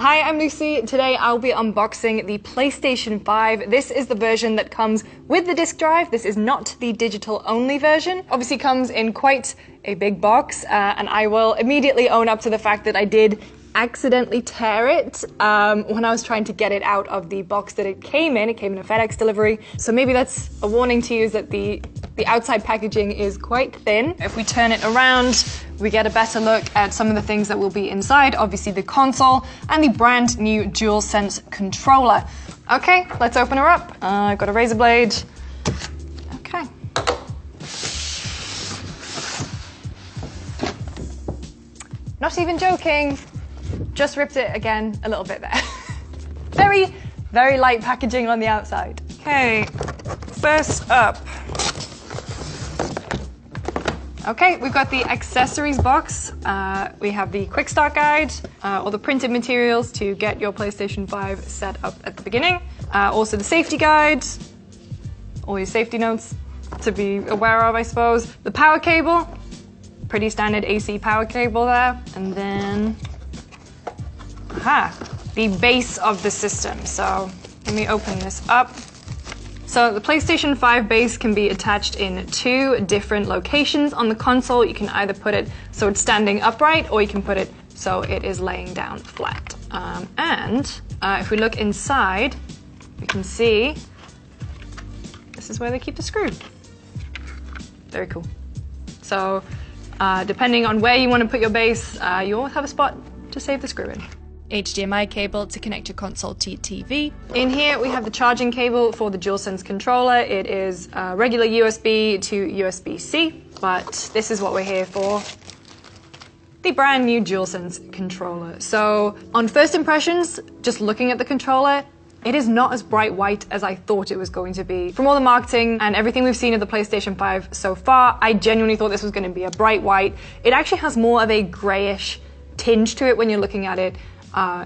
Hi, I'm Lucy. Today I'll be unboxing the PlayStation 5. This is the version that comes with the disc drive. This is not the digital only version. Obviously comes in quite a big box, and I will immediately own up to the fact that I did accidentally tear it when I was trying to get it out of the box that it came in. It came in a FedEx delivery. So maybe that's a warning to you that the outside packaging is quite thin. If we turn it around, we get a better look at some of the things that will be inside. Obviously the console and the brand new DualSense controller. Okay, let's open her up. I've got a razor blade. Okay. Not even joking. Just ripped it again a little bit there. Very, very light packaging on the outside. Okay, first up. Okay, we've got the accessories box. We have the quick start guide, all the printed materials to get your PlayStation 5 set up at the beginning. Also the safety guide, all your safety notes to be aware of, I suppose. The power cable, pretty standard AC power cable there. And then, the base of the system. So let me open this up. So the PlayStation 5 base can be attached in two different locations on the console. You can either put it so it's standing upright, or you can put it so it is laying down flat. If we look inside, we can see this is where they keep the screw. Very cool. So depending on where you want to put your base, you always have a spot to save the screw in. HDMI cable to connect your console to your TV. In here we have the charging cable for the DualSense controller. It is regular USB to USB-C, but this is what we're here for. The brand new DualSense controller. So on first impressions, just looking at the controller, it is not as bright white as I thought it was going to be. From all the marketing and everything we've seen of the PlayStation 5 so far, I genuinely thought this was going to be a bright white. It actually has more of a grayish tinge to it when you're looking at it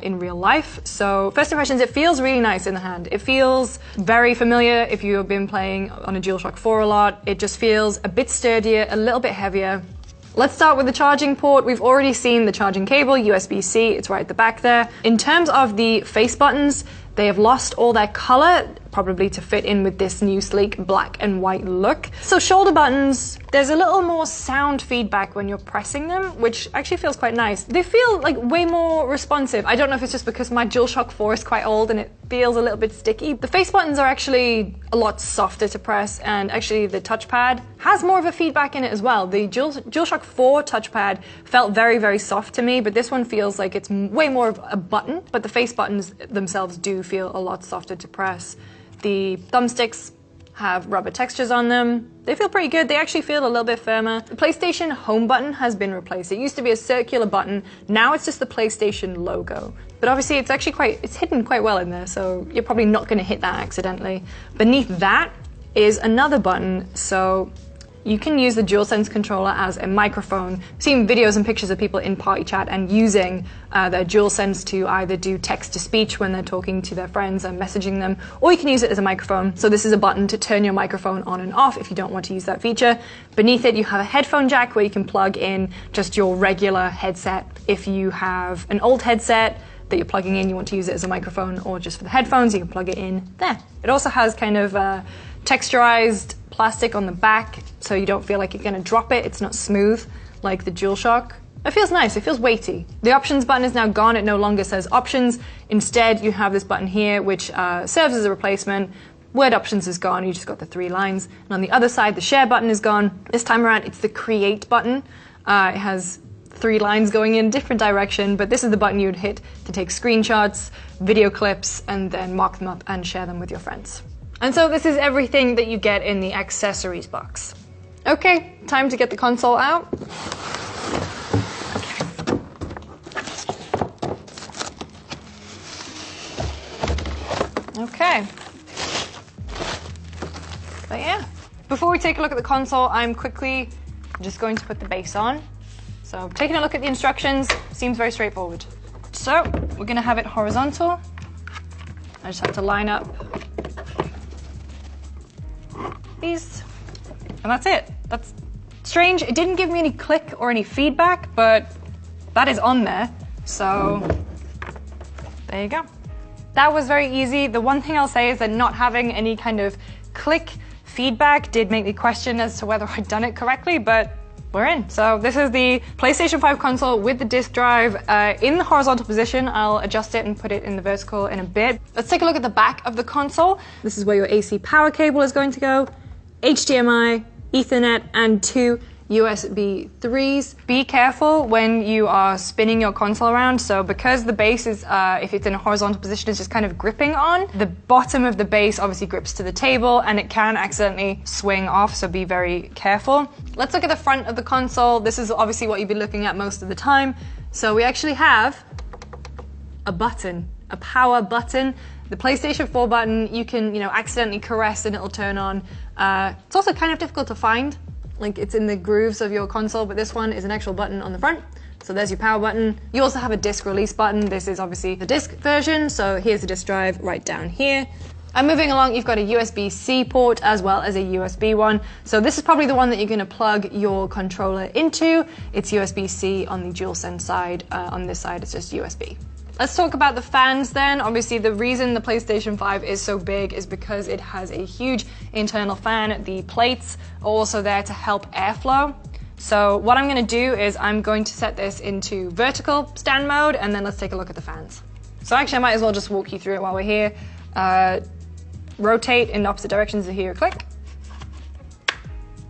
in real life. So first impressions, it feels really nice in the hand. It feels very familiar if you've been playing on a DualShock 4 a lot. It just feels a bit sturdier, a little bit heavier. Let's start with the charging port. We've already seen the charging cable, USB-C, it's right at the back there. In terms of the face buttons, they have lost all their color, probably to fit in with this new sleek black and white look. So shoulder buttons, there's a little more sound feedback when you're pressing them, which actually feels quite nice. They feel like way more responsive. I don't know if it's just because my DualShock 4 is quite old and it feels a little bit sticky. The face buttons are actually a lot softer to press, and actually the touchpad has more of a feedback in it as well. The DualShock 4 touchpad felt very, very soft to me, but this one feels like it's way more of a button, but the face buttons themselves do feel a lot softer to press. The thumbsticks have rubber textures on them. They feel pretty good. They actually feel a little bit firmer. The PlayStation home button has been replaced. It used to be a circular button. Now it's just the PlayStation logo. But obviously it's actually it's hidden quite well in there, so you're probably not going to hit that accidentally. Beneath that is another button, so you can use the DualSense controller as a microphone. I've seen videos and pictures of people in party chat and using their DualSense to either do text-to-speech when they're talking to their friends and messaging them, or you can use it as a microphone. So this is a button to turn your microphone on and off if you don't want to use that feature. Beneath it, you have a headphone jack where you can plug in just your regular headset. If you have an old headset that you're plugging in, you want to use it as a microphone or just for the headphones, you can plug it in there. It also has kind of texturized plastic on the back, so you don't feel like you're going to drop it. It's not smooth like the DualShock. It feels nice, it feels weighty. The options button is now gone, it no longer says options. Instead, you have this button here, which serves as a replacement. Word options is gone, you just got the 3 lines. And on the other side, the share button is gone. This time around, it's the create button. It has 3 lines going in a different direction, but this is the button you would hit to take screenshots, video clips, and then mark them up and share them with your friends. And so this is everything that you get in the accessories box. Okay, time to get the console out. Okay. But yeah, before we take a look at the console, I'm quickly just going to put the base on. So taking a look at the instructions, seems very straightforward. So we're gonna have it horizontal. I just have to line up these, and that's it. That's strange. It didn't give me any click or any feedback, but that is on there. So there you go. That was very easy. The one thing I'll say is that not having any kind of click feedback did make me question as to whether I'd done it correctly, but we're in. So this is the PlayStation 5 console with the disc drive in the horizontal position. I'll adjust it and put it in the vertical in a bit. Let's take a look at the back of the console. This is where your AC power cable is going to go, HDMI, Ethernet, and 2 USB 3s. Be careful when you are spinning your console around. So because the base is, if it's in a horizontal position, is just kind of gripping on, the bottom of the base obviously grips to the table and it can accidentally swing off, so be very careful. Let's look at the front of the console. This is obviously what you'd be looking at most of the time. So we actually have a button, a power button. The PlayStation 4 button, you can, accidentally caress and it'll turn on. It's also kind of difficult to find. Like, it's in the grooves of your console, but this one is an actual button on the front. So there's your power button. You also have a disc release button. This is obviously the disc version, so here's the disc drive right down here. And moving along, you've got a USB-C port as well as a USB one. So this is probably the one that you're going to plug your controller into. It's USB-C on the DualSense side. On this side, it's just USB. Let's talk about the fans then. Obviously, the reason the PlayStation 5 is so big is because it has a huge internal fan. The plates are also there to help airflow. So what I'm going to do is I'm going to set this into vertical stand mode, and then let's take a look at the fans. So actually, I might as well just walk you through it while we're here. Rotate in opposite directions to hear a click.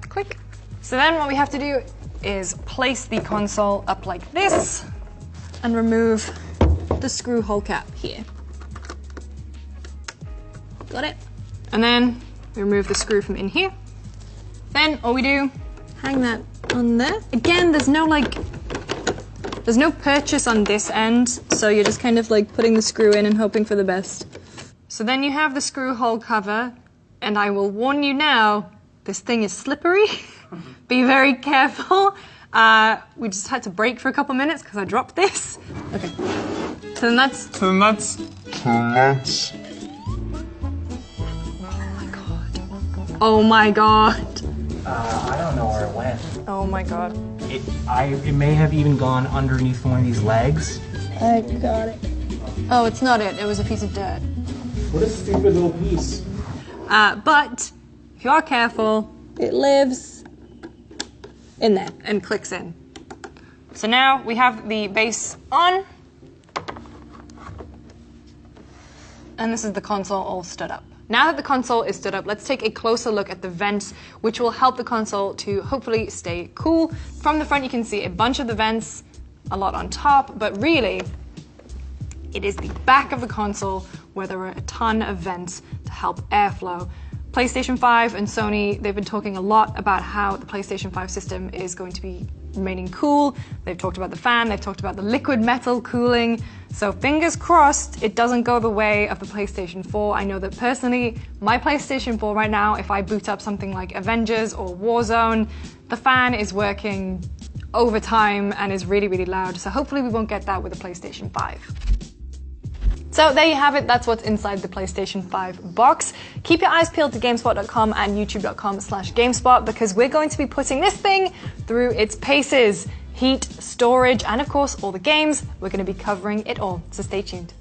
Click. So then what we have to do is place the console up like this and remove the screw hole cap here. Got it? And then we remove the screw from in here. Then all we do, hang that on there. Again, there's no purchase on this end, so you're just kind of like putting the screw in and hoping for the best. So then you have the screw hole cover, and I will warn you now, this thing is slippery. Be very careful. We just had to brake for a couple minutes because I dropped this. Okay. To the nuts. To the nuts. To the nuts. Oh my god. Oh my god. I don't know where it went. Oh my god. It may have even gone underneath one of these legs. I got it. Oh, it's not it. It was a piece of dirt. What a stupid little piece. But if you are careful, it lives in there and clicks in. So now we have the base on. And this is the console all stood up. Now that the console is stood up, let's take a closer look at the vents, which will help the console to hopefully stay cool. From the front, you can see a bunch of the vents, a lot on top, but really, it is the back of the console where there are a ton of vents to help airflow. PlayStation 5 and Sony, they've been talking a lot about how the PlayStation 5 system is going to be remaining cool. They've talked about the fan, they've talked about the liquid metal cooling. So fingers crossed it doesn't go the way of the PlayStation 4. I know that personally, my PlayStation 4 right now, if I boot up something like Avengers or Warzone, the fan is working overtime and is really, really loud. So hopefully we won't get that with the PlayStation 5. So there you have it, that's what's inside the PlayStation 5 box. Keep your eyes peeled to GameSpot.com and YouTube.com/GameSpot because we're going to be putting this thing through its paces. Heat, storage, and of course all the games. We're going to be covering it all, so stay tuned.